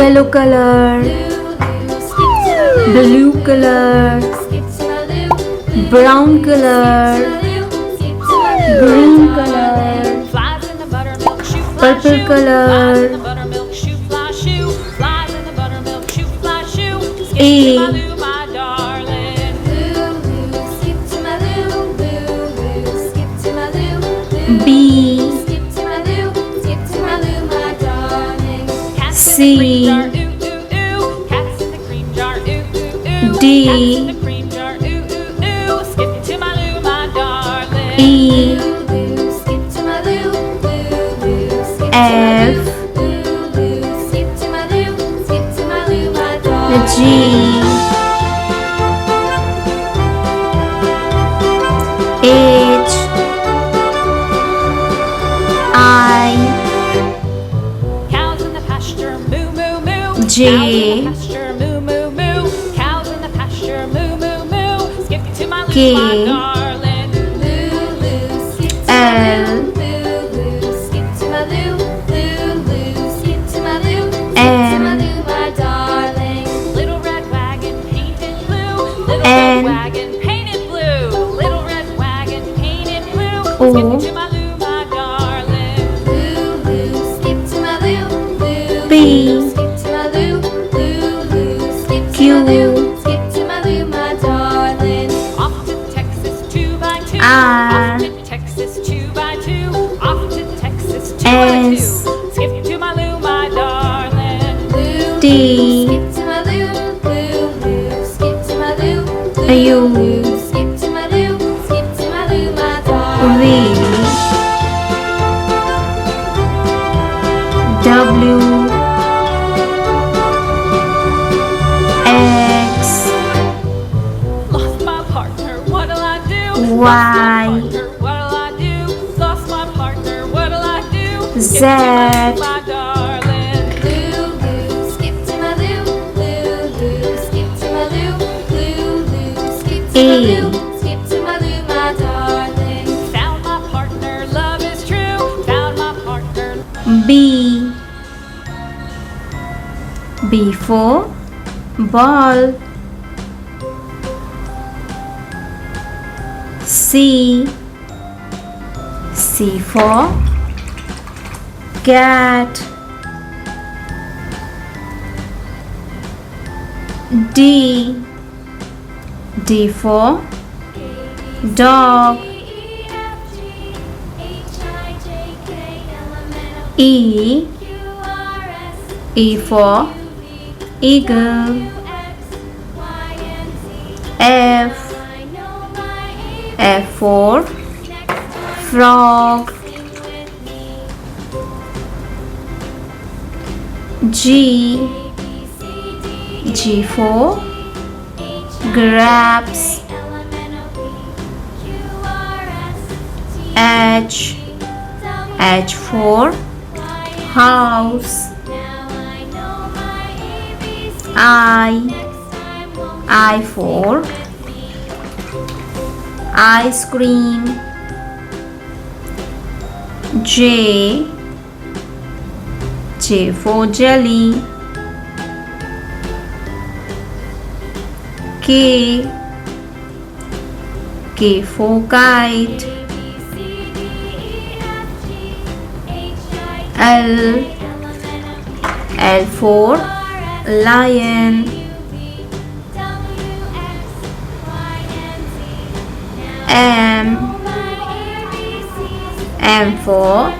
yellow color, blue color, brown color, green color, purple color. A, B, C, D, E, F, G, H, I, Cows in the pasture, moo moo moo. J, Cows in the pasture, moo moo moo. Skip to my loo, K, my darling. L, Skip to my loo, skip to my loo, M, my darling. Little red wagon painted blue. Little N, red wagon painted blue. Little red wagon painted blue. O, Skip to my loo, my darling. Skip to my loo, P, skip to my loo, skip to Q, my loo, skip to my loo, my darling. Off to Texas 2x2. R, Off to Texas 2x2. Off to Texas 2x2. S, Skip to my loo, my darling. T, Skip to my loo, skip to my loo, U, skip to my loo, skip to my loo, my darling. V, W, X, Lost my partner, what'll I do? Y, What'll I do? Lost my partner, what'll I do? Z, My darling. Skip to my loo, skip to my loo, skip to my E, loo, skip to my loo, my darling. Found my partner, love is true. Found my partner. B, B for ball. C, C for cat. D, D for dog. E, E for eagle. F, F for frog. G, G for grapes. H, H for house. I for ice cream. J, J for jelly. K, K for kite. L, L for lion. M, M for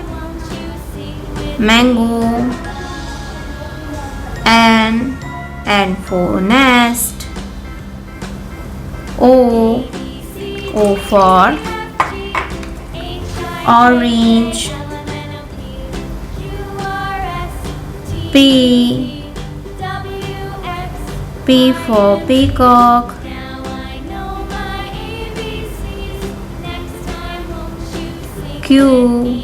mango. N, N for nest. O, O for orange. P, P for peacock. Q,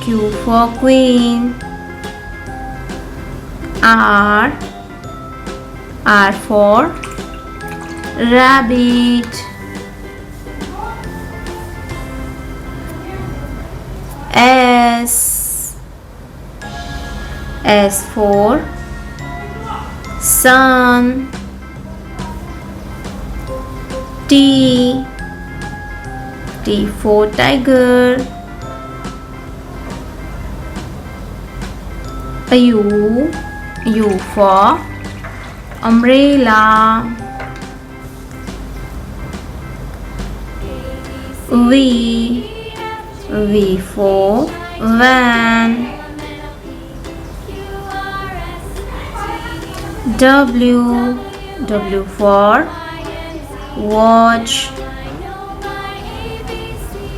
Q for queen. R, R for rabbit. S, S for sun. T for tiger. U for umbrella. V for van. W for watch.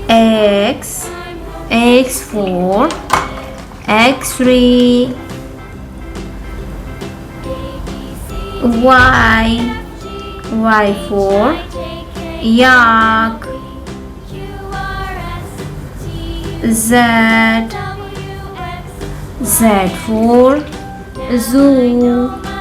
X for X-ray. Y for yak. Z for zoo.